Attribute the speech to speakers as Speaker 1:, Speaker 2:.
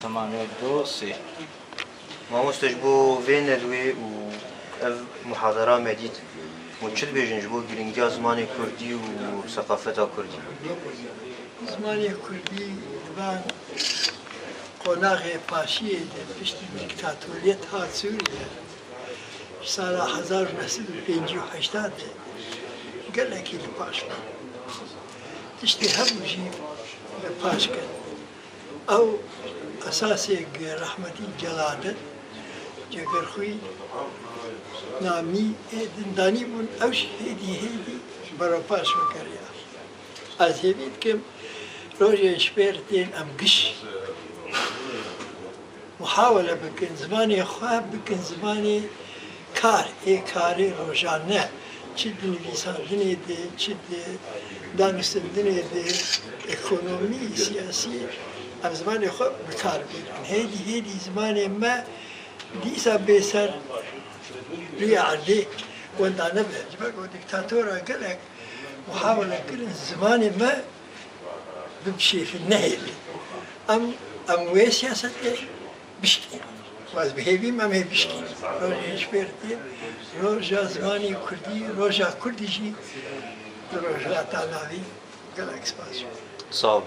Speaker 1: ثمانية دوسي
Speaker 2: ما مستجبو فين ندوي و محاضرة مديد وشد بيجنجبو جرينجا زماني كردي وثقافتها كردي
Speaker 3: زماني كردي بان قناغي باشيه پشت دیکتاتوریت هات سوریه سال 1958 گلکی لپاش کرد تشتی هموشی لپاش کرد او اساسی رحمتی جلادت جگر خوی نامی دندانی بون اوش هیدی برا پاش مکریا از هیدید کم روژه شپیرتین ام گش محاولة بكن زماني خواب بكن زماني كار كاري روجانه چد نویسان دنیا ده چد دانستن دنیا ده اکونومی سیاسی ام زماني خواب بکار بیرن هیدی زماني ما دیسا بیسر ریاضی وندانه به جبک و دیکتاتورا قلق محاولة كرن زماني ما بمشي في النهي ام وي سياسة بشكل واز بهيبي ما هي بشكل روجا شبيرتي روجا زماني كردي روجا كرديجي روجا تالاوي قال اكسبانسيون
Speaker 2: صعب